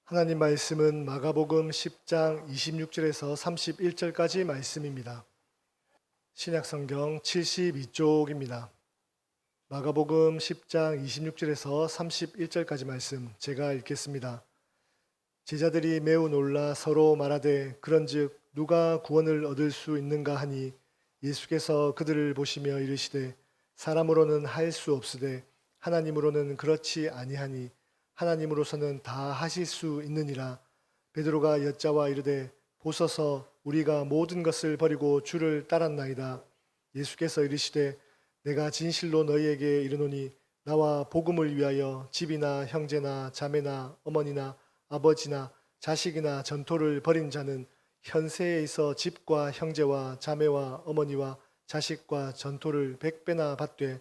하나님 말씀은 마가복음 10장 26절에서 31절까지 말씀입니다. 신약성경 72쪽입니다. 마가복음 10장 26절에서 31절까지 말씀 제가 읽겠습니다. 제자들이 매우 놀라 서로 말하되 그런즉 누가 구원을 얻을 수 있는가 하니 예수께서 그들을 보시며 이르시되 사람으로는 할 수 없으되 하나님으로는 그렇지 아니하니 하나님으로서는 다 하실 수 있느니라. 베드로가 여짜와 이르되 보소서 우리가 모든 것을 버리고 주를 따랐나이다. 예수께서 이르시되 내가 진실로 너희에게 이르노니 나와 복음을 위하여 집이나 형제나 자매나 어머니나 아버지나 자식이나 전토를 벌인 자는 현세에 있어 집과 형제와 자매와 어머니와 자식과 전토를 100배나 받되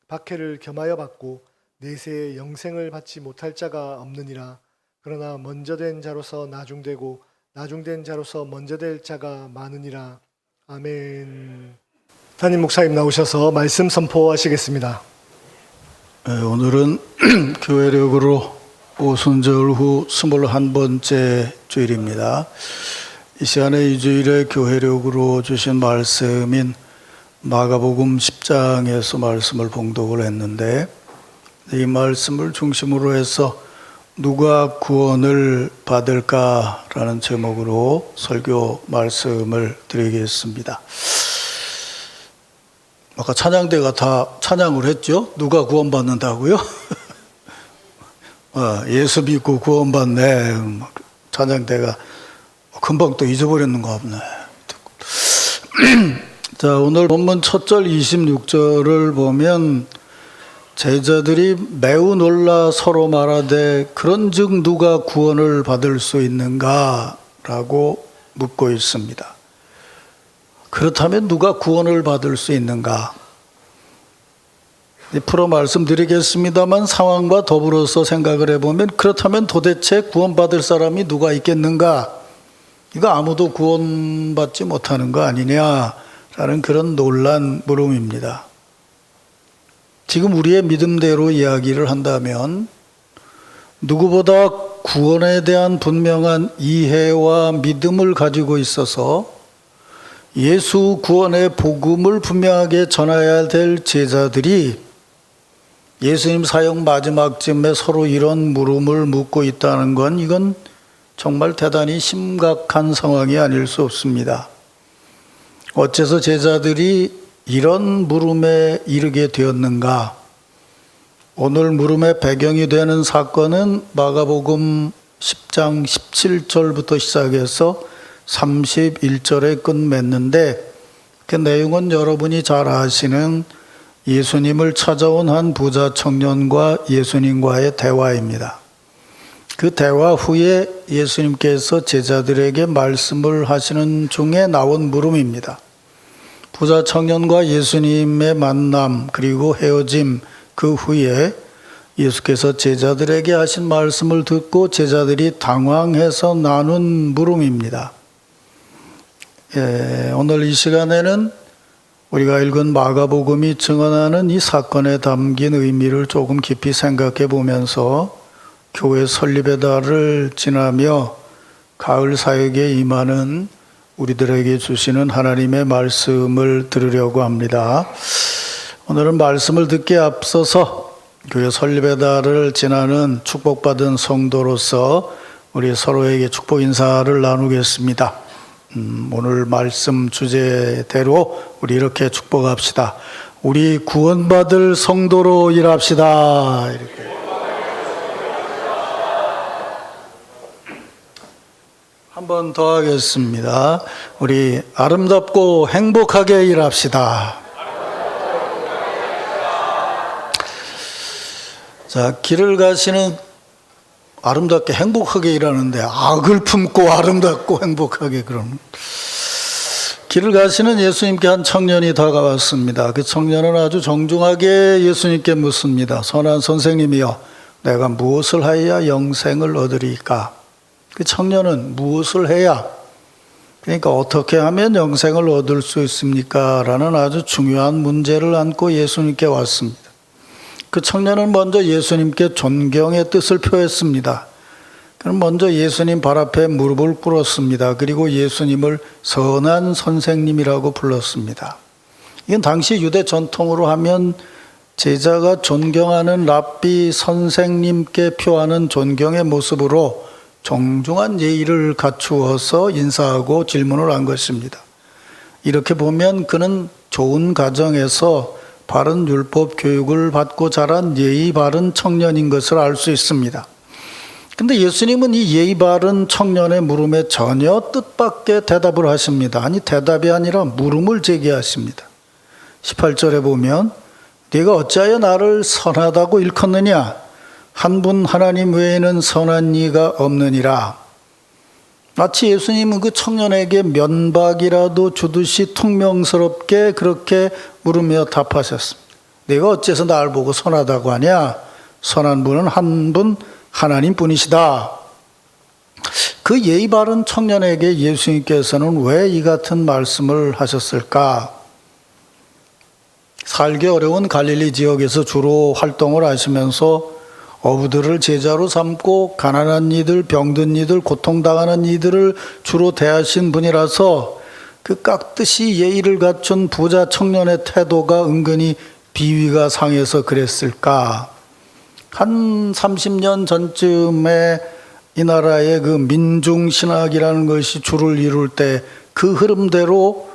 박해를 겸하여 받고 내세의 영생을 받지 못할 자가 없느니라. 그러나 먼저 된 자로서 나중되고 나중된 자로서 먼저 될 자가 많으니라. 아멘. 담임 목사님 나오셔서 말씀 선포하시겠습니다. 오늘은 교회력으로 오순절 후 21번째 주일입니다. 이 시간에 이 주일에 교회력으로 주신 말씀인 마가복음 10장에서 말씀을 봉독을 했는데, 이 말씀을 중심으로 해서 누가 구원을 받을까라는 제목으로 설교 말씀을 드리겠습니다. 아까 찬양대가 다 찬양을 했죠? 누가 구원받는다고요? 예수 믿고 구원받네. 찬양대가 금방 또 잊어버렸는가 보네. 자, 오늘 본문 첫 절 26절을 보면 제자들이 매우 놀라 서로 말하되 그런즉 누가 구원을 받을 수 있는가? 라고 묻고 있습니다. 그렇다면 누가 구원을 받을 수 있는가? 풀어 말씀드리겠습니다만 상황과 더불어서 생각을 해보면 그렇다면 도대체 구원받을 사람이 누가 있겠는가? 이거 아무도 구원받지 못하는 거 아니냐라는 그런 놀란 물음입니다. 지금 우리의 믿음대로 이야기를 한다면 누구보다 구원에 대한 분명한 이해와 믿음을 가지고 있어서 예수 구원의 복음을 분명하게 전해야 될 제자들이 예수님 사역 마지막쯤에 서로 이런 물음을 묻고 있다는 건 이건 정말 대단히 심각한 상황이 아닐 수 없습니다. 어째서 제자들이 이런 물음에 이르게 되었는가? 오늘 물음의 배경이 되는 사건은 마가복음 10장 17절부터 시작해서 31절에 끝맺는데, 그 내용은 여러분이 잘 아시는 예수님을 찾아온 한 부자 청년과 예수님과의 대화입니다. 그 대화 후에 예수님께서 제자들에게 말씀을 하시는 중에 나온 물음입니다. 부자 청년과 예수님의 만남 그리고 헤어짐 그 후에 예수께서 제자들에게 하신 말씀을 듣고 제자들이 당황해서 나눈 물음입니다. 오늘 이 시간에는 우리가 읽은 마가복음이 증언하는 이 사건에 담긴 의미를 조금 깊이 생각해 보면서 교회 설립의 달을 지나며 가을 사역에 임하는 우리들에게 주시는 하나님의 말씀을 들으려고 합니다. 오늘은 말씀을 듣기에 앞서서 교회 설립의 달을 지나는 축복받은 성도로서 우리 서로에게 축복 인사를 나누겠습니다. 오늘 말씀 주제대로 우리 이렇게 축복합시다. 우리 구원받을 성도로 일합시다. 이렇게. 한 번 더 하겠습니다. 우리 아름답고 행복하게 일합시다. 자, 길을 가시는 아름답게 행복하게 일하는데 악을 품고 아름답고 행복하게 그러는. 길을 가시는 예수님께 한 청년이 다가왔습니다. 그 청년은 아주 정중하게 예수님께 묻습니다. 선한 선생님이여, 내가 무엇을 하여야 영생을 얻으리까? 그 청년은 무엇을 해야, 그러니까 어떻게 하면 영생을 얻을 수 있습니까? 라는 아주 중요한 문제를 안고 예수님께 왔습니다. 그 청년은 먼저 예수님께 존경의 뜻을 표했습니다. 그럼 먼저 예수님 발 앞에 무릎을 꿇었습니다. 그리고 예수님을 선한 선생님이라고 불렀습니다. 이건 당시 유대 전통으로 하면 제자가 존경하는 랍비 선생님께 표하는 존경의 모습으로 정중한 예의를 갖추어서 인사하고 질문을 한 것입니다. 이렇게 보면 그는 좋은 가정에서 바른 율법 교육을 받고 자란 예의 바른 청년인 것을 알 수 있습니다. 근데 예수님은 이 예의 바른 청년의 물음에 전혀 뜻밖의 대답을 하십니다. 아니, 대답이 아니라 물음을 제기하십니다. 18절에 보면 네가 어찌하여 나를 선하다고 일컫느냐? 한 분 하나님 외에는 선한 이가 없느니라. 마치 예수님은 그 청년에게 면박이라도 주듯이 퉁명스럽게 그렇게 물으며 답하셨습니다. 네가 어째서 나를 보고 선하다고 하냐? 선한 분은 한 분 하나님 뿐이시다. 그 예의 바른 청년에게 예수님께서는 왜 이 같은 말씀을 하셨을까? 살기 어려운 갈릴리 지역에서 주로 활동을 하시면서 어부들을 제자로 삼고 가난한 이들, 병든 이들, 고통당하는 이들을 주로 대하신 분이라서 그 깍듯이 예의를 갖춘 부자 청년의 태도가 은근히 비위가 상해서 그랬을까? 한 30년 전쯤에 이 나라의 그 민중신학이라는 것이 주를 이룰 때 그 흐름대로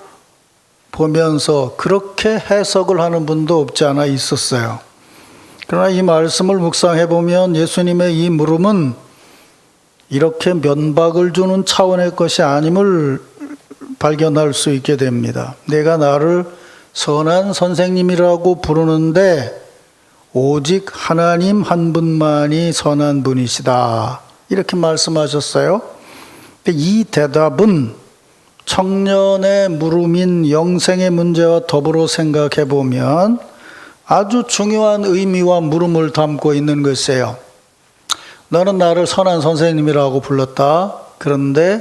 보면서 그렇게 해석을 하는 분도 없지 않아 있었어요. 그러나 이 말씀을 묵상해 보면 예수님의 이 물음은 이렇게 면박을 주는 차원의 것이 아님을 발견할 수 있게 됩니다. 내가 나를 선한 선생님이라고 부르는데 오직 하나님 한 분만이 선한 분이시다. 이렇게 말씀하셨어요. 이 대답은 청년의 물음인 영생의 문제와 더불어 생각해 보면 아주 중요한 의미와 물음을 담고 있는 것이에요. 너는 나를 선한 선생님이라고 불렀다. 그런데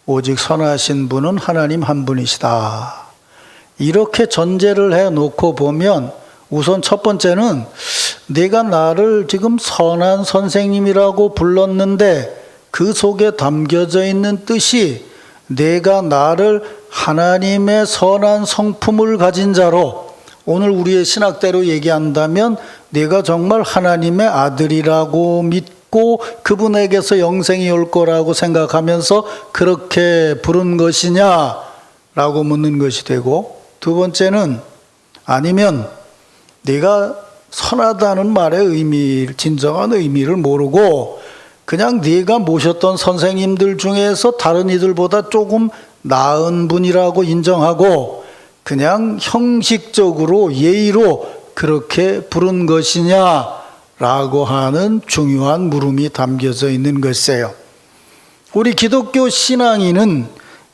오직 선하신 분은 하나님 한 분이시다. 이렇게 전제를 해놓고 보면 우선 첫 번째는 내가 나를 지금 선한 선생님이라고 불렀는데 그 속에 담겨져 있는 뜻이 내가 나를 하나님의 선한 성품을 가진 자로, 오늘 우리의 신학대로 얘기한다면 내가 정말 하나님의 아들이라고 믿고 그분에게서 영생이 올 거라고 생각하면서 그렇게 부른 것이냐라고 묻는 것이 되고, 두 번째는 아니면 네가 선하다는 말의 의미, 진정한 의미를 모르고 그냥 네가 모셨던 선생님들 중에서 다른 이들보다 조금 나은 분이라고 인정하고 그냥 형식적으로 예의로 그렇게 부른 것이냐라고 하는 중요한 물음이 담겨져 있는 것이에요. 우리 기독교 신앙인은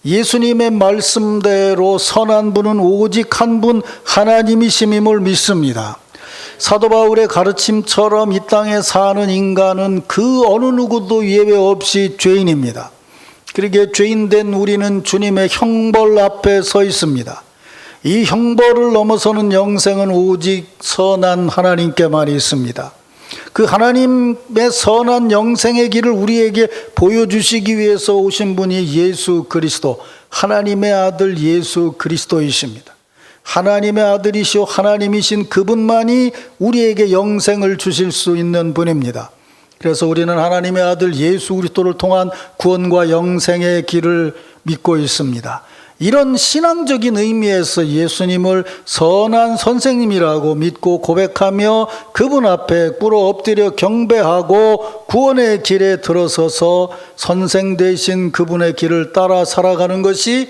예수님의 말씀대로 선한 분은 오직 한 분 하나님이심임을 믿습니다. 사도 바울의 가르침처럼 이 땅에 사는 인간은 그 어느 누구도 예외 없이 죄인입니다. 그러기에 죄인된 우리는 주님의 형벌 앞에 서 있습니다. 이 형벌을 넘어서는 영생은 오직 선한 하나님께만 있습니다. 그 하나님의 선한 영생의 길을 우리에게 보여주시기 위해서 오신 분이 예수 그리스도, 하나님의 아들 예수 그리스도이십니다. 하나님의 아들이시오 하나님이신 그분만이 우리에게 영생을 주실 수 있는 분입니다. 그래서 우리는 하나님의 아들 예수 그리스도를 통한 구원과 영생의 길을 믿고 있습니다. 이런 신앙적인 의미에서 예수님을 선한 선생님이라고 믿고 고백하며 그분 앞에 꿇어 엎드려 경배하고 구원의 길에 들어서서 선생 되신 그분의 길을 따라 살아가는 것이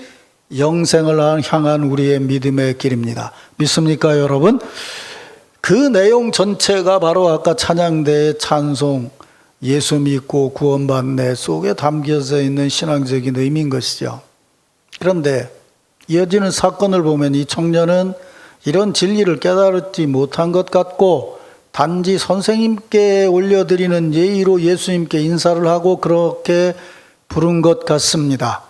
영생을 향한 우리의 믿음의 길입니다. 믿습니까, 여러분? 그 내용 전체가 바로 아까 찬양대의 찬송, 예수 믿고 구원받네 속에 담겨져 있는 신앙적인 의미인 것이죠. 그런데 이어지는 사건을 보면 이 청년은 이런 진리를 깨달지 못한 것 같고 단지 선생님께 올려드리는 예의로 예수님께 인사를 하고 그렇게 부른 것 같습니다.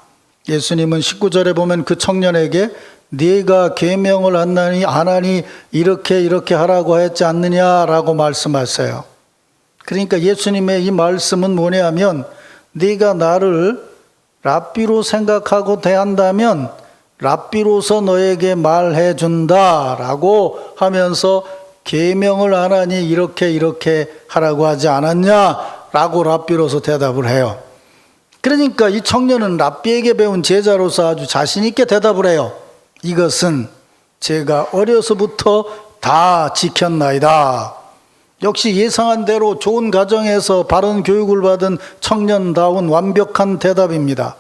예수님은 19절에 보면 그 청년에게 네가 계명을 안 하니 이렇게 하라고 했지 않느냐라고 말씀하세요. 그러니까 예수님의 이 말씀은 뭐냐 하면 네가 나를 랍비로 생각하고 대한다면 랍비로서 너에게 말해준다라고 하면서 계명을 안 하니 이렇게 하라고 하지 않았냐라고 랍비로서 대답을 해요. 그러니까 이 청년은 랍비에게 배운 제자로서 아주 자신 있게 대답을 해요. 이것은 제가 어려서부터 다 지켰나이다. 역시 예상한 대로 좋은 가정에서 바른 교육을 받은 청년다운 완벽한 대답입니다.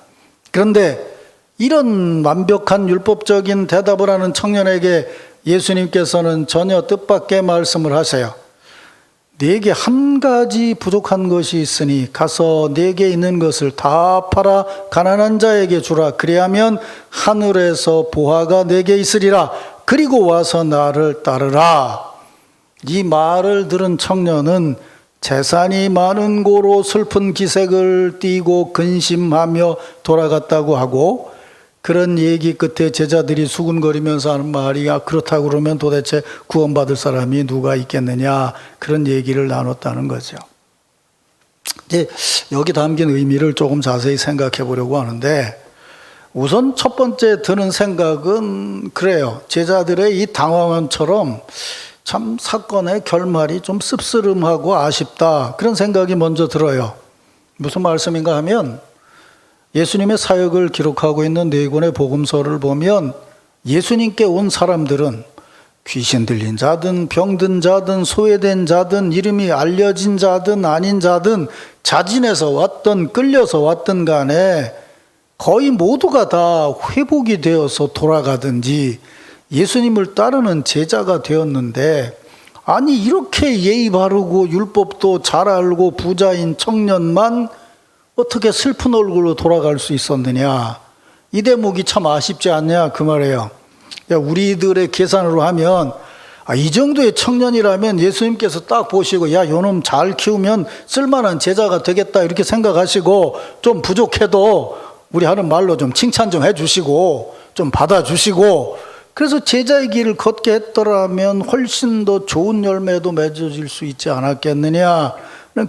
그런데 이런 완벽한 율법적인 대답을 하는 청년에게 예수님께서는 전혀 뜻밖의 말씀을 하세요. 네게 한 가지 부족한 것이 있으니 가서 네게 있는 것을 다 팔아 가난한 자에게 주라. 그리하면 하늘에서 보화가 네게 있으리라. 그리고 와서 나를 따르라. 이 말을 들은 청년은 재산이 많은 고로 슬픈 기색을 띠고 근심하며 돌아갔다고 하고, 그런 얘기 끝에 제자들이 수군거리면서 하는 말이 그렇다고 그러면 도대체 구원받을 사람이 누가 있겠느냐, 그런 얘기를 나눴다는 거죠. 이제 여기 담긴 의미를 조금 자세히 생각해 보려고 하는데, 우선 첫 번째 드는 생각은 그래요. 제자들의 이 당황함처럼 참 사건의 결말이 좀 씁쓸름하고 아쉽다, 그런 생각이 먼저 들어요. 무슨 말씀인가 하면 예수님의 사역을 기록하고 있는 네 권의 복음서를 보면 예수님께 온 사람들은 귀신 들린 자든 병든 자든 소외된 자든 이름이 알려진 자든 아닌 자든 자진해서 왔든 끌려서 왔든 간에 거의 모두가 다 회복이 되어서 돌아가든지 예수님을 따르는 제자가 되었는데, 아니 이렇게 예의 바르고 율법도 잘 알고 부자인 청년만 어떻게 슬픈 얼굴로 돌아갈 수 있었느냐, 이 대목이 참 아쉽지 않냐 그 말이에요. 우리들의 계산으로 하면 이 정도의 청년이라면 예수님께서 딱 보시고 야 요놈 잘 키우면 쓸만한 제자가 되겠다 이렇게 생각하시고, 좀 부족해도 우리 하는 말로 좀 칭찬 좀 해주시고 좀 받아주시고, 그래서 제자의 길을 걷게 했더라면 훨씬 더 좋은 열매도 맺어질 수 있지 않았겠느냐,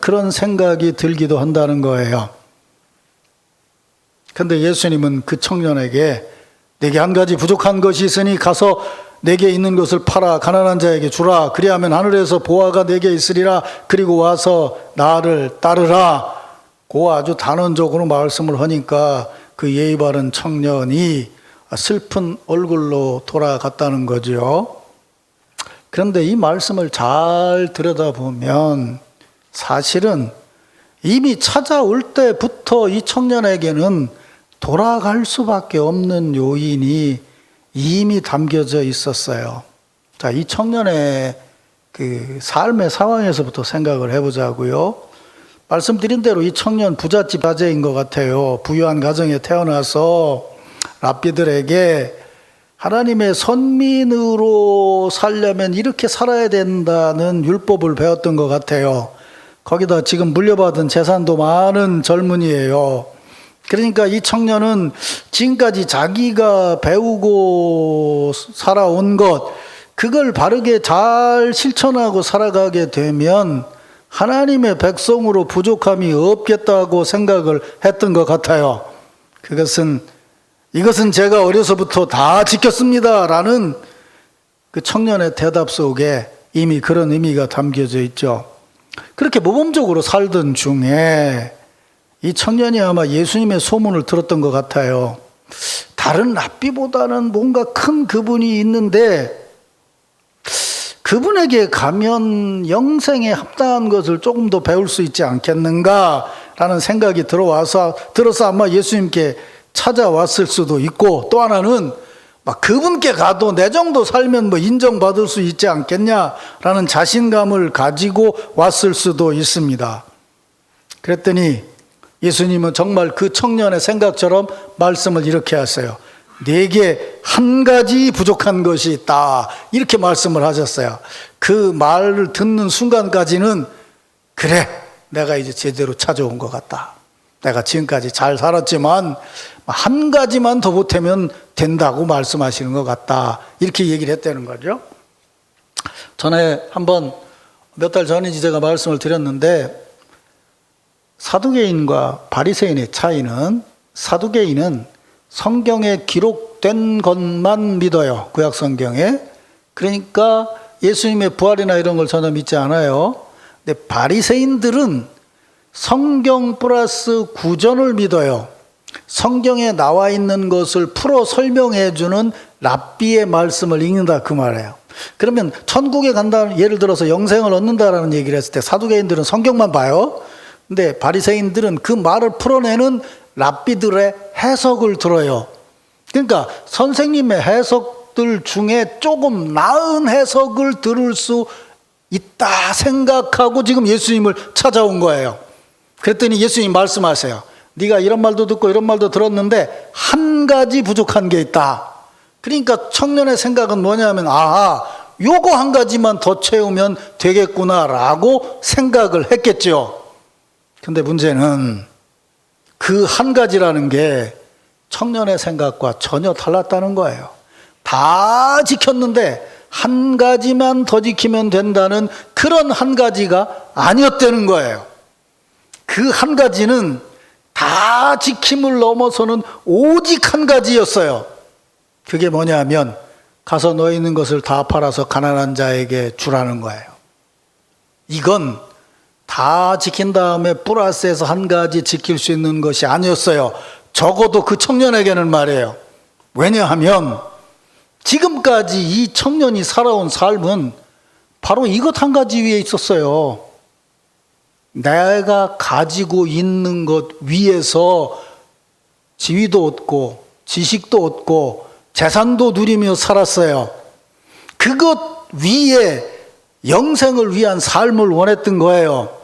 그런 생각이 들기도 한다는 거예요. 그런데 예수님은 그 청년에게 내게 한 가지 부족한 것이 있으니 가서 내게 있는 것을 팔아 가난한 자에게 주라. 그리하면 하늘에서 보화가 내게 있으리라. 그리고 와서 나를 따르라. 그 아주 단언적으로 말씀을 하니까 그 예의 바른 청년이 슬픈 얼굴로 돌아갔다는 거죠. 그런데 이 말씀을 잘 들여다보면 사실은 이미 찾아올 때부터 이 청년에게는 돌아갈 수밖에 없는 요인이 이미 담겨져 있었어요. 자, 이 청년의 그 삶의 상황에서부터 생각을 해보자고요. 말씀드린 대로 이 청년 부잣집 아재인 것 같아요. 부유한 가정에 태어나서 랍비들에게 하나님의 선민으로 살려면 이렇게 살아야 된다는 율법을 배웠던 것 같아요. 거기다 지금 물려받은 재산도 많은 젊은이에요. 그러니까 이 청년은 지금까지 자기가 배우고 살아온 것, 그걸 바르게 잘 실천하고 살아가게 되면 하나님의 백성으로 부족함이 없겠다고 생각을 했던 것 같아요. 이것은 제가 어려서부터 다 지켰습니다 라는 그 청년의 대답 속에 이미 그런 의미가 담겨져 있죠. 그렇게 모범적으로 살던 중에 이 청년이 아마 예수님의 소문을 들었던 것 같아요. 다른 랍비보다는 뭔가 큰 그분이 있는데 그분에게 가면 영생에 합당한 것을 조금 더 배울 수 있지 않겠는가라는 생각이 들어서 아마 예수님께 찾아왔을 수도 있고, 또 하나는 그분께 가도 내 정도 살면 인정받을 수 있지 않겠냐라는 자신감을 가지고 왔을 수도 있습니다. 그랬더니 예수님은 정말 그 청년의 생각처럼 말씀을 이렇게 하세요. 네게 한 가지 부족한 것이 있다, 이렇게 말씀을 하셨어요. 그 말을 듣는 순간까지는 그래, 내가 이제 제대로 찾아온 것 같다. 내가 지금까지 잘 살았지만 한 가지만 더 보태면 된다고 말씀하시는 것 같다, 이렇게 얘기를 했다는 거죠. 전에 한번 몇 달 전인지 제가 말씀을 드렸는데, 사두개인과 바리새인의 차이는, 사두개인은 성경에 기록된 것만 믿어요. 구약 성경에. 그러니까 예수님의 부활이나 이런 걸 전혀 믿지 않아요. 근데 바리새인들은 성경 플러스 구전을 믿어요. 성경에 나와 있는 것을 풀어 설명해 주는 랍비의 말씀을 읽는다 그 말이에요. 그러면 천국에 간다, 예를 들어서 영생을 얻는다라는 얘기를 했을 때 사두개인들은 성경만 봐요. 근데 바리새인들은 그 말을 풀어내는 랍비들의 해석을 들어요. 그러니까 선생님의 해석들 중에 조금 나은 해석을 들을 수 있다 생각하고 지금 예수님을 찾아온 거예요. 그랬더니 예수님이 말씀하세요. 네가 이런 말도 듣고 이런 말도 들었는데 한 가지 부족한 게 있다. 그러니까 청년의 생각은 뭐냐면, 요거 한 가지만 더 채우면 되겠구나라고 생각을 했겠죠. 근데 문제는 그 한 가지라는 게 청년의 생각과 전혀 달랐다는 거예요. 다 지켰는데 한 가지만 더 지키면 된다는 그런 한 가지가 아니었다는 거예요. 그 한 가지는 다 지킴을 넘어서는 오직 한 가지였어요. 그게 뭐냐면 가서 너희 있는 것을 다 팔아서 가난한 자에게 주라는 거예요. 이건 다 지킨 다음에 플러스해서 한 가지 지킬 수 있는 것이 아니었어요. 적어도 그 청년에게는 말이에요. 왜냐하면 지금까지 이 청년이 살아온 삶은 바로 이것 한 가지 위에 있었어요. 내가 가지고 있는 것 위에서 지위도 얻고 지식도 얻고 재산도 누리며 살았어요. 그것 위에 영생을 위한 삶을 원했던 거예요.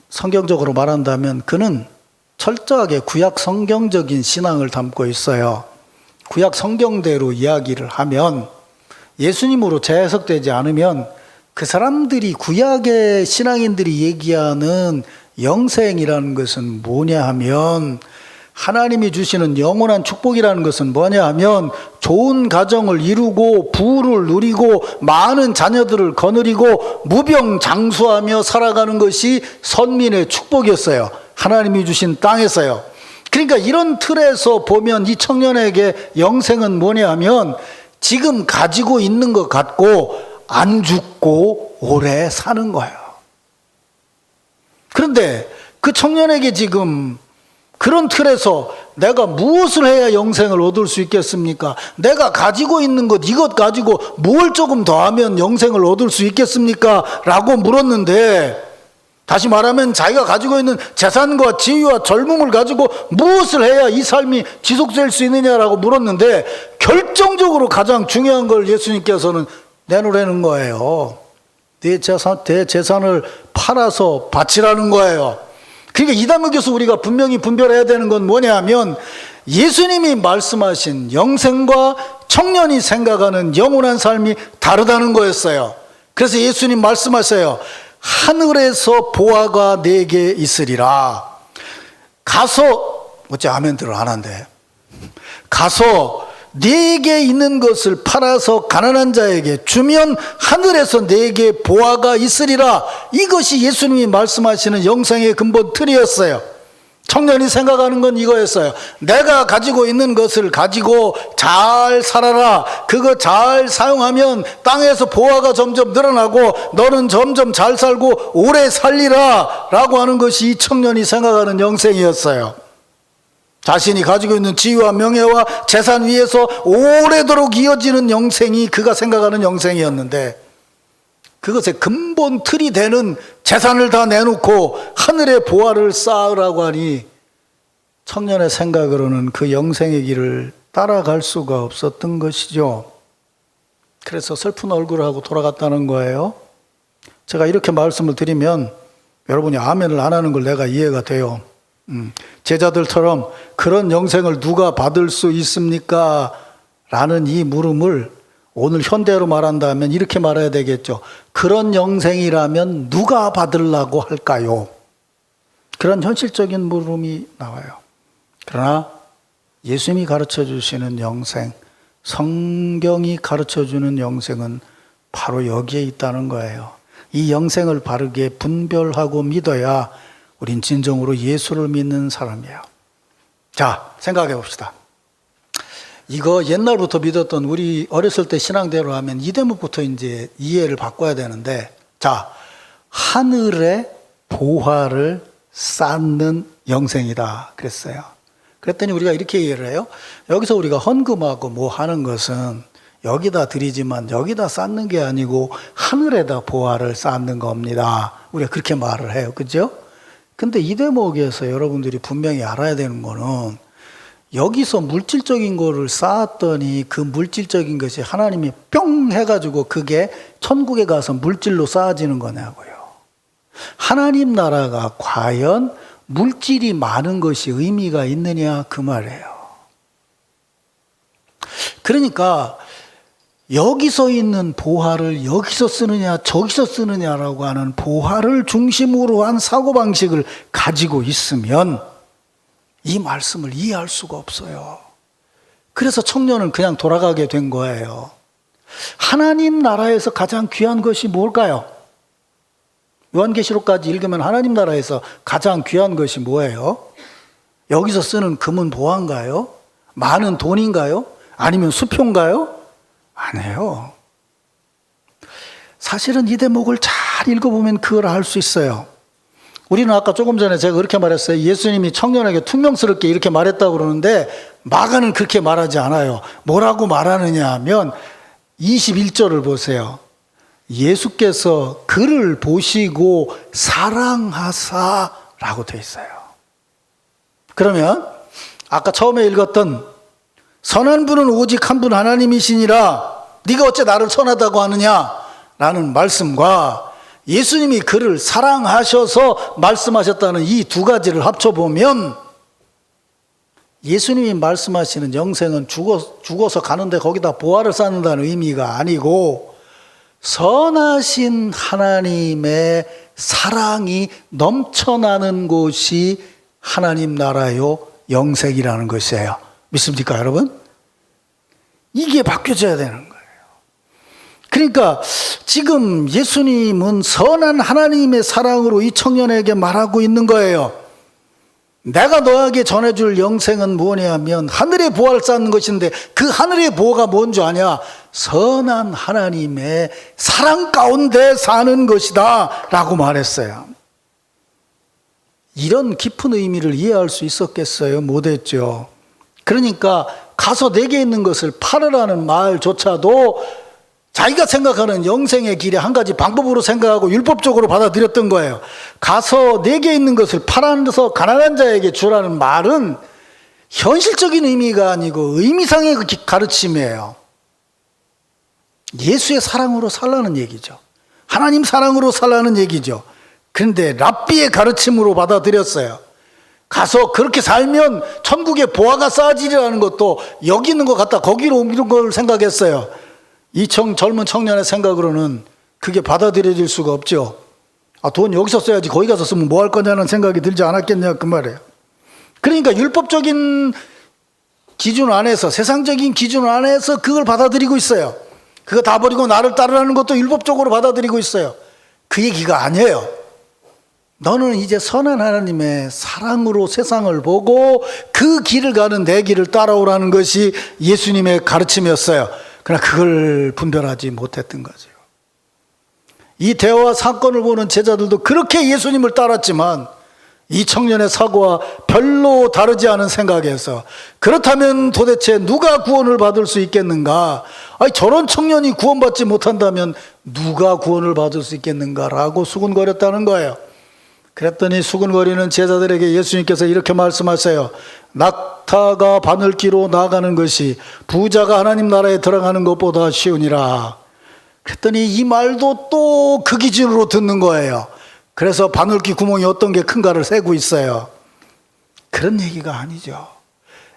성경적으로 말한다면 그는 철저하게 구약 성경적인 신앙을 담고 있어요. 구약 성경대로 이야기를 하면, 예수님으로 재해석되지 않으면 그 사람들이, 구약의 신앙인들이 얘기하는 영생이라는 것은 뭐냐 하면, 하나님이 주시는 영원한 축복이라는 것은 뭐냐 하면 좋은 가정을 이루고 부를 누리고 많은 자녀들을 거느리고 무병장수하며 살아가는 것이 선민의 축복이었어요. 하나님이 주신 땅에서요. 그러니까 이런 틀에서 보면 이 청년에게 영생은 뭐냐 하면 지금 가지고 있는 것 갖고 안 죽고 오래 사는 거예요. 그런데 그 청년에게 지금 그런 틀에서 내가 무엇을 해야 영생을 얻을 수 있겠습니까? 내가 가지고 있는 것, 이것 가지고 뭘 조금 더 하면 영생을 얻을 수 있겠습니까? 라고 물었는데, 다시 말하면 자기가 가지고 있는 재산과 지위와 젊음을 가지고 무엇을 해야 이 삶이 지속될 수 있느냐라고 물었는데, 결정적으로 가장 중요한 걸 예수님께서는 내놓으라는 거예요. 내 재산을 팔아서 바치라는 거예요. 그러니까 이 단락에서 우리가 분명히 분별해야 되는 건 뭐냐 하면, 예수님이 말씀하신 영생과 청년이 생각하는 영원한 삶이 다르다는 거였어요. 그래서 예수님 말씀하세요. 하늘에서 보화가 내게 있으리라. 가서, 어째 아멘들을 안 한대. 가서 내게 있는 것을 팔아서 가난한 자에게 주면 하늘에서 내게 보화가 있으리라. 이것이 예수님이 말씀하시는 영생의 근본 틀이었어요. 청년이 생각하는 건 이거였어요. 내가 가지고 있는 것을 가지고 잘 살아라. 그거 잘 사용하면 땅에서 보화가 점점 늘어나고 너는 점점 잘 살고 오래 살리라 라고 하는 것이 이 청년이 생각하는 영생이었어요. 자신이 가지고 있는 지위와 명예와 재산 위에서 오래도록 이어지는 영생이 그가 생각하는 영생이었는데, 그것의 근본 틀이 되는 재산을 다 내놓고 하늘의 보화를 쌓으라고 하니 청년의 생각으로는 그 영생의 길을 따라갈 수가 없었던 것이죠. 그래서 슬픈 얼굴을 하고 돌아갔다는 거예요. 제가 이렇게 말씀을 드리면 여러분이 아멘을 안 하는 걸 내가 이해가 돼요. 제자들처럼 그런 영생을 누가 받을 수 있습니까? 라는 이 물음을 오늘 현대로 말한다면 이렇게 말해야 되겠죠. 그런 영생이라면 누가 받으려고 할까요? 그런 현실적인 물음이 나와요. 그러나 예수님이 가르쳐 주시는 영생, 성경이 가르쳐 주는 영생은 바로 여기에 있다는 거예요. 이 영생을 바르게 분별하고 믿어야 우린 진정으로 예수를 믿는 사람이에요. 자, 생각해 봅시다. 이거 옛날부터 믿었던 우리 어렸을 때 신앙대로 하면 이 대목부터 이제 이해를 바꿔야 되는데, 자, 하늘의 보화를 쌓는 영생이다 그랬어요. 그랬더니 우리가 이렇게 이해를 해요. 여기서 우리가 헌금하고 뭐 하는 것은 여기다 드리지만 여기다 쌓는 게 아니고 하늘에다 보화를 쌓는 겁니다. 우리가 그렇게 말을 해요. 그죠? 근데 이 대목에서 여러분들이 분명히 알아야 되는 거는, 여기서 물질적인 거를 쌓았더니 그 물질적인 것이 하나님이 뿅 해가지고 그게 천국에 가서 물질로 쌓아지는 거냐고요. 하나님 나라가 과연 물질이 많은 것이 의미가 있느냐 그 말이에요. 그러니까 여기서 있는 보화를 여기서 쓰느냐 저기서 쓰느냐라고 하는 보화를 중심으로 한 사고방식을 가지고 있으면 이 말씀을 이해할 수가 없어요. 그래서 청년은 그냥 돌아가게 된 거예요. 하나님 나라에서 가장 귀한 것이 뭘까요? 요한계시록까지 읽으면 하나님 나라에서 가장 귀한 것이 뭐예요? 여기서 쓰는 금은 보화인가요? 많은 돈인가요? 아니면 수표인가요? 아니에요. 사실은 이 대목을 잘 읽어보면 그걸 알 수 있어요. 우리는 아까 조금 전에 제가 그렇게 말했어요. 예수님이 청년에게 퉁명스럽게 이렇게 말했다고 그러는데 마가는 그렇게 말하지 않아요. 뭐라고 말하느냐 하면 21절을 보세요. 예수께서 그를 보시고 사랑하사라고 되어 있어요. 그러면 아까 처음에 읽었던 선한 분은 오직 한 분 하나님이시니라 네가 어째 나를 선하다고 하느냐라는 말씀과 예수님이 그를 사랑하셔서 말씀하셨다는 이 두 가지를 합쳐보면, 예수님이 말씀하시는 영생은 죽어서 가는데 거기다 보화를 쌓는다는 의미가 아니고 선하신 하나님의 사랑이 넘쳐나는 곳이 하나님 나라요 영생이라는 것이에요. 믿습니까 여러분? 이게 바뀌어져야 되는 거예요. 그러니까 지금 예수님은 선한 하나님의 사랑으로 이 청년에게 말하고 있는 거예요. 내가 너에게 전해줄 영생은 뭐냐면 하늘의 보화를 쌓는 것인데 그 하늘의 보화가 뭔 줄 아냐? 선한 하나님의 사랑 가운데 사는 것이다 라고 말했어요. 이런 깊은 의미를 이해할 수 있었겠어요? 못했죠. 그러니까 가서 내게 있는 것을 팔으라는 말조차도 자기가 생각하는 영생의 길의 한 가지 방법으로 생각하고 율법적으로 받아들였던 거예요. 가서 내게 있는 것을 팔아서 가난한 자에게 주라는 말은 현실적인 의미가 아니고 의미상의 가르침이에요. 예수의 사랑으로 살라는 얘기죠. 하나님 사랑으로 살라는 얘기죠. 그런데 랍비의 가르침으로 받아들였어요. 가서 그렇게 살면 천국에 보화가 쌓아지리라는 것도 여기 있는 것 같다 거기로 옮기는 걸 생각했어요. 이 젊은 청년의 생각으로는 그게 받아들여질 수가 없죠. 돈 여기서 써야지 거기 가서 쓰면 뭐 할 거냐는 생각이 들지 않았겠냐 그 말이에요. 그러니까 율법적인 기준 안에서, 세상적인 기준 안에서 그걸 받아들이고 있어요. 그거 다 버리고 나를 따르라는 것도 율법적으로 받아들이고 있어요. 그 얘기가 아니에요. 너는 이제 선한 하나님의 사랑으로 세상을 보고 그 길을 가는 내 길을 따라오라는 것이 예수님의 가르침이었어요. 그러나 그걸 분별하지 못했던 거죠. 이 대화 사건을 보는 제자들도 그렇게 예수님을 따랐지만 이 청년의 사고와 별로 다르지 않은 생각에서, 그렇다면 도대체 누가 구원을 받을 수 있겠는가? 아니, 저런 청년이 구원받지 못한다면 누가 구원을 받을 수 있겠는가라고 수군거렸다는 거예요. 그랬더니 수군거리는 제자들에게 예수님께서 이렇게 말씀하세요. 낙타가 바늘기로 나가는 것이 부자가 하나님 나라에 들어가는 것보다 쉬우니라. 그랬더니 이 말도 또 그 기준으로 듣는 거예요. 그래서 바늘기 구멍이 어떤 게 큰가를 세고 있어요. 그런 얘기가 아니죠.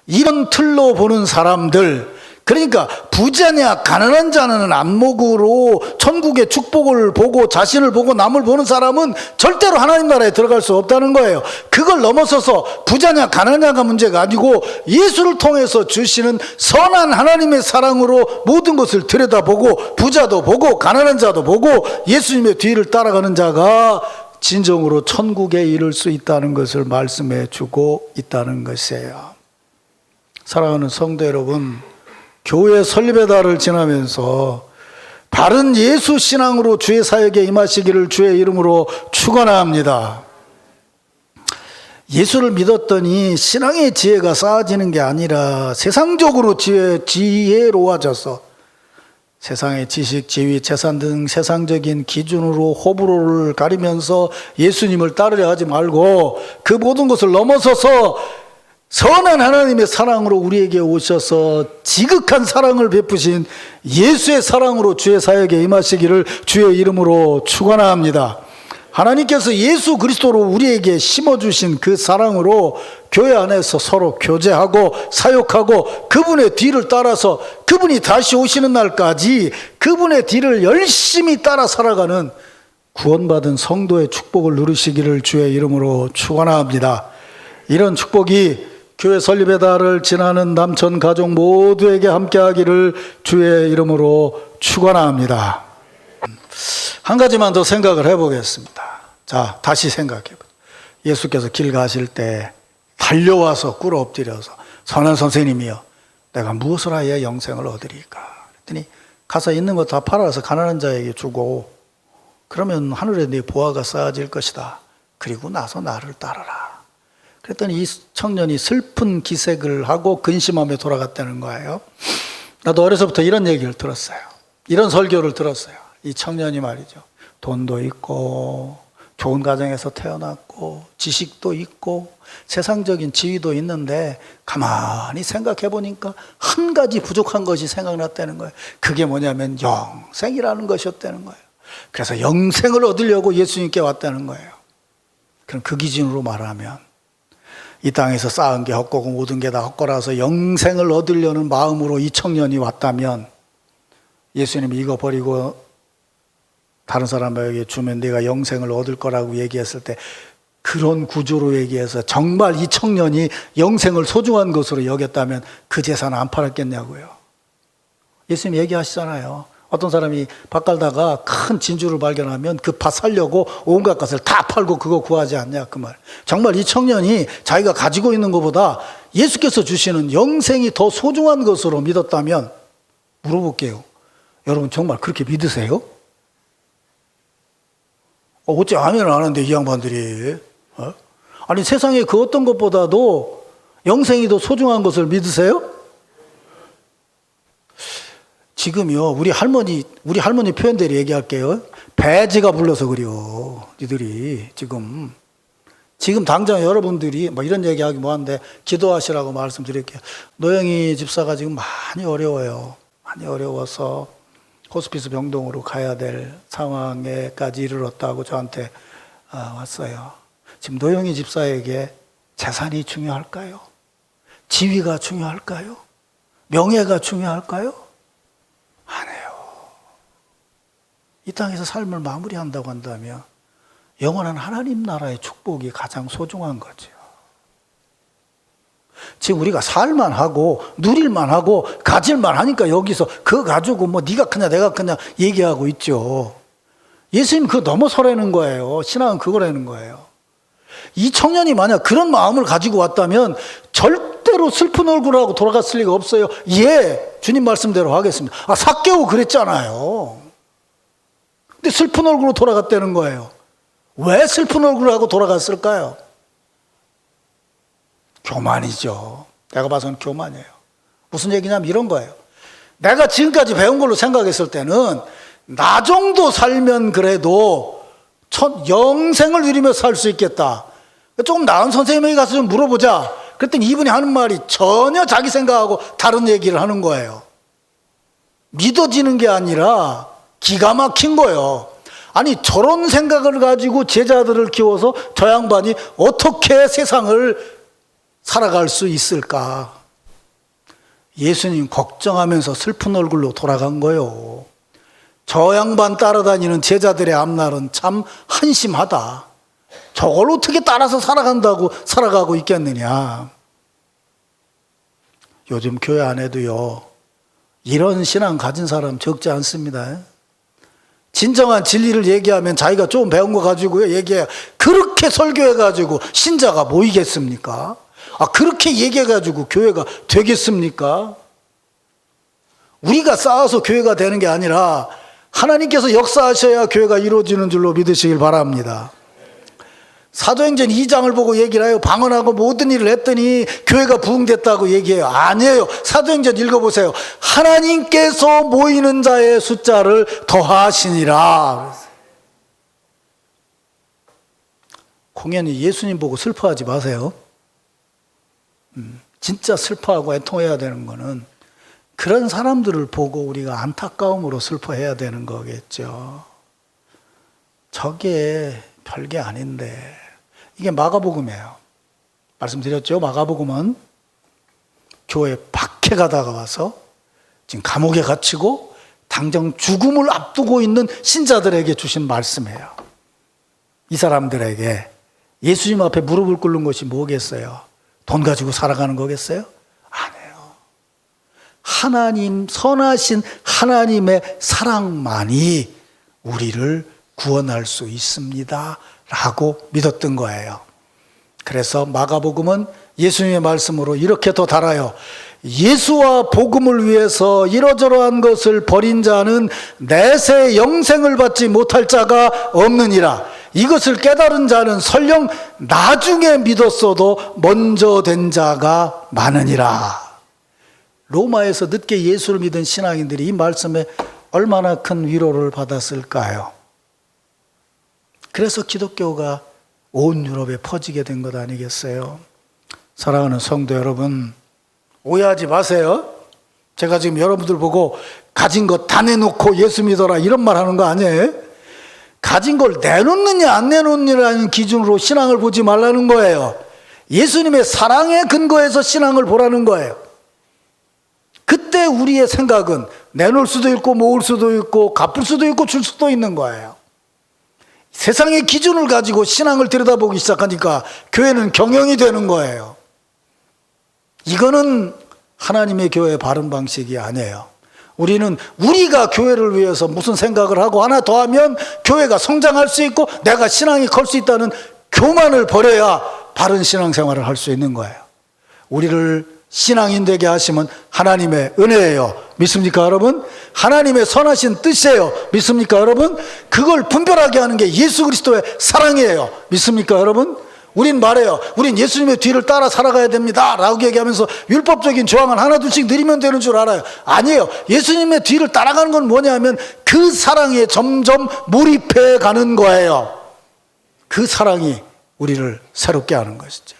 이런 틀로 보는 사람들, 그러니까 부자냐 가난한 자는 안목으로 천국의 축복을 보고 자신을 보고 남을 보는 사람은 절대로 하나님 나라에 들어갈 수 없다는 거예요. 그걸 넘어서서 부자냐 가난냐가 문제가 아니고 예수를 통해서 주시는 선한 하나님의 사랑으로 모든 것을 들여다보고 부자도 보고 가난한 자도 보고 예수님의 뒤를 따라가는 자가 진정으로 천국에 이를 수 있다는 것을 말씀해 주고 있다는 것이에요. 사랑하는 성도 여러분, 교회 설립의 달을 지나면서 바른 예수 신앙으로 주의 사역에 임하시기를 주의 이름으로 축원합니다. 예수를 믿었더니 신앙의 지혜가 쌓아지는 게 아니라 세상적으로 지혜로워져서 세상의 지식, 지위, 재산 등 세상적인 기준으로 호불호를 가리면서 예수님을 따르려 하지 말고 그 모든 것을 넘어서서 선한 하나님의 사랑으로 우리에게 오셔서 지극한 사랑을 베푸신 예수의 사랑으로 주의 사역에 임하시기를 주의 이름으로 축원합니다. 하나님께서 예수 그리스도로 우리에게 심어주신 그 사랑으로 교회 안에서 서로 교제하고 사역하고 그분의 뒤를 따라서 그분이 다시 오시는 날까지 그분의 뒤를 열심히 따라 살아가는 구원받은 성도의 축복을 누리시기를 주의 이름으로 축원합니다. 이런 축복이 교회 설립의 달을 지나는 남천 가족 모두에게 함께하기를 주의 이름으로 축원합니다. 한 가지만 더 생각을 해보겠습니다. 자, 다시 생각해보세요. 예수께서 길 가실 때 달려와서 꿇어 엎드려서 선한 선생님이여 내가 무엇을 하여야 영생을 얻으리까? 그랬더니 가서 있는 거 다 팔아서 가난한 자에게 주고 그러면 하늘에 네 보화가 쌓아질 것이다. 그리고 나서 나를 따르라. 그랬더니 이 청년이 슬픈 기색을 하고 근심하며 돌아갔다는 거예요. 나도 어려서부터 이런 얘기를 들었어요. 이런 설교를 들었어요. 이 청년이 말이죠. 돈도 있고 좋은 가정에서 태어났고 지식도 있고 세상적인 지위도 있는데 가만히 생각해 보니까 한 가지 부족한 것이 생각났다는 거예요. 그게 뭐냐면 영생이라는 것이었다는 거예요. 그래서 영생을 얻으려고 예수님께 왔다는 거예요. 그럼 그 기준으로 말하면 이 땅에서 쌓은 게 헛되고 모든 게 다 헛거라서 영생을 얻으려는 마음으로 이 청년이 왔다면 예수님이 이거 버리고 다른 사람에게 주면 네가 영생을 얻을 거라고 얘기했을 때 그런 구조로 얘기해서 정말 이 청년이 영생을 소중한 것으로 여겼다면 그 재산 안 팔았겠냐고요. 예수님 얘기하시잖아요. 어떤 사람이 밭 갈다가 큰 진주를 발견하면 그 밭 살려고 온갖 것을 다 팔고 그거 구하지 않냐 그 말. 정말 이 청년이 자기가 가지고 있는 것보다 예수께서 주시는 영생이 더 소중한 것으로 믿었다면 물어볼게요. 여러분 정말 그렇게 믿으세요? 어째 아멘을 안 하는데 이 양반들이. 아니 세상에 그 어떤 것보다도 영생이 더 소중한 것을 믿으세요? 지금요 우리 할머니 표현대로 얘기할게요. 배지가 불러서 그래요. 니들이 지금 당장 여러분들이 뭐 이런 얘기하기 뭐한데 기도하시라고 말씀드릴게요. 노영희 집사가 지금 많이 어려워요. 많이 어려워서 호스피스 병동으로 가야 될 상황에까지 이르렀다고 저한테 왔어요. 지금 노영희 집사에게 재산이 중요할까요? 지위가 중요할까요? 명예가 중요할까요? 안 해요. 이 땅에서 삶을 마무리한다고 한다면 영원한 하나님 나라의 축복이 가장 소중한 거죠. 지금 우리가 살만 하고 누릴만 하고 가질만 하니까 여기서 그거 가지고 뭐 네가 크냐 내가 크냐 얘기하고 있죠. 예수님 그거 넘어서라는 거예요. 신앙은 그거라는 거예요. 이 청년이 만약 그런 마음을 가지고 왔다면 절대로 슬픈 얼굴하고 돌아갔을 리가 없어요. 예, 주님 말씀대로 하겠습니다. 삭개오 그랬잖아요. 근데 슬픈 얼굴로 돌아갔다는 거예요. 왜 슬픈 얼굴하고 돌아갔을까요? 교만이죠. 내가 봐서는 교만이에요. 무슨 얘기냐면 이런 거예요. 내가 지금까지 배운 걸로 생각했을 때는 나 정도 살면 그래도 영생을 누리며 살 수 있겠다. 조금 나은 선생님에게 가서 좀 물어보자. 그랬더니 이분이 하는 말이 전혀 자기 생각하고 다른 얘기를 하는 거예요. 믿어지는 게 아니라 기가 막힌 거예요. 아니 저런 생각을 가지고 제자들을 키워서 저 양반이 어떻게 세상을 살아갈 수 있을까? 예수님 걱정하면서 슬픈 얼굴로 돌아간 거요. 저 양반 따라다니는 제자들의 앞날은 참 한심하다. 저걸 어떻게 따라서 살아가고 있겠느냐. 요즘 교회 안에도요, 이런 신앙 가진 사람 적지 않습니다. 진정한 진리를 얘기하면 자기가 좀 배운 거 가지고요, 얘기해요. 그렇게 설교해가지고 신자가 모이겠습니까? 그렇게 얘기해가지고 교회가 되겠습니까? 우리가 쌓아서 교회가 되는 게 아니라 하나님께서 역사하셔야 교회가 이루어지는 줄로 믿으시길 바랍니다. 사도행전 2장을 보고 얘기를 해요. 방언하고 모든 일을 했더니 교회가 부흥됐다고 얘기해요. 아니에요. 사도행전 읽어보세요. 하나님께서 모이는 자의 숫자를 더하시니라. 공연히 예수님 보고 슬퍼하지 마세요. 진짜 슬퍼하고 애통해야 되는 거는 그런 사람들을 보고 우리가 안타까움으로 슬퍼해야 되는 거겠죠. 저게 별게 아닌데. 이게 마가복음이에요. 말씀드렸죠? 마가복음은 교회 밖에 가다가 와서 지금 감옥에 갇히고 당장 죽음을 앞두고 있는 신자들에게 주신 말씀이에요. 이 사람들에게 예수님 앞에 무릎을 꿇는 것이 뭐겠어요? 돈 가지고 살아가는 거겠어요? 아니에요. 하나님, 선하신 하나님의 사랑만이 우리를 구원할 수 있습니다 라고 믿었던 거예요. 그래서 마가복음은 예수님의 말씀으로 이렇게 더 달아요. 예수와 복음을 위해서 이러저러한 것을 버린 자는 내세 영생을 받지 못할 자가 없느니라. 이것을 깨달은 자는 설령 나중에 믿었어도 먼저 된 자가 많으니라. 로마에서 늦게 예수를 믿은 신앙인들이 이 말씀에 얼마나 큰 위로를 받았을까요? 그래서 기독교가 온 유럽에 퍼지게 된 것 아니겠어요? 사랑하는 성도 여러분, 오해하지 마세요. 제가 지금 여러분들 보고 가진 거 다 내놓고 예수 믿어라 이런 말 하는 거 아니에요? 가진 걸 내놓느냐 안 내놓느냐라는 기준으로 신앙을 보지 말라는 거예요. 예수님의 사랑에 근거해서 신앙을 보라는 거예요. 그때 우리의 생각은 내놓을 수도 있고 모을 수도 있고 갚을 수도 있고 줄 수도 있는 거예요. 세상의 기준을 가지고 신앙을 들여다보기 시작하니까 교회는 경영이 되는 거예요. 이거는 하나님의 교회의 바른 방식이 아니에요. 우리는 우리가 교회를 위해서 무슨 생각을 하고 하나 더 하면 교회가 성장할 수 있고 내가 신앙이 클 수 있다는 교만을 버려야 바른 신앙생활을 할 수 있는 거예요. 우리를 신앙인 되게 하심은 하나님의 은혜예요. 믿습니까 여러분? 하나님의 선하신 뜻이에요. 믿습니까 여러분? 그걸 분별하게 하는 게 예수 그리스도의 사랑이에요. 믿습니까 여러분? 우린 말해요. 우린 예수님의 뒤를 따라 살아가야 됩니다 라고 얘기하면서 율법적인 조항을 하나둘씩 늘리면 되는 줄 알아요. 아니에요. 예수님의 뒤를 따라가는 건 뭐냐면 그 사랑에 점점 몰입해 가는 거예요. 그 사랑이 우리를 새롭게 하는 것이죠.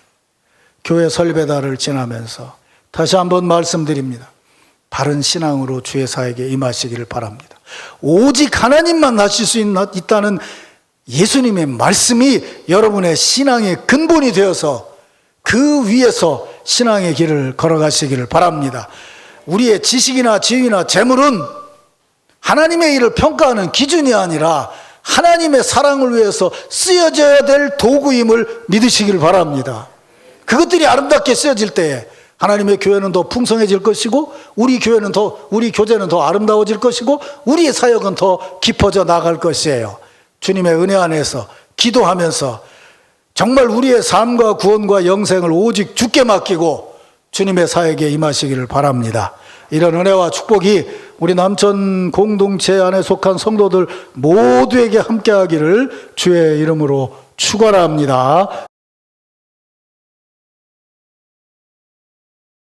교회 설배다를 지나면서 다시 한번 말씀드립니다. 바른 신앙으로 주의 사에게 임하시기를 바랍니다. 오직 하나님만 아실 수 있다는 예수님의 말씀이 여러분의 신앙의 근본이 되어서 그 위에서 신앙의 길을 걸어가시기를 바랍니다. 우리의 지식이나 지위나 재물은 하나님의 일을 평가하는 기준이 아니라 하나님의 사랑을 위해서 쓰여져야 될 도구임을 믿으시길 바랍니다. 그것들이 아름답게 쓰여질 때에 하나님의 교회는 더 풍성해질 것이고 우리 교제는 더 아름다워질 것이고 우리의 사역은 더 깊어져 나갈 것이에요. 주님의 은혜 안에서 기도하면서 정말 우리의 삶과 구원과 영생을 오직 주께 맡기고 주님의 사역에 임하시기를 바랍니다. 이런 은혜와 축복이 우리 남천 공동체 안에 속한 성도들 모두에게 함께하기를 주의 이름으로 축원합니다.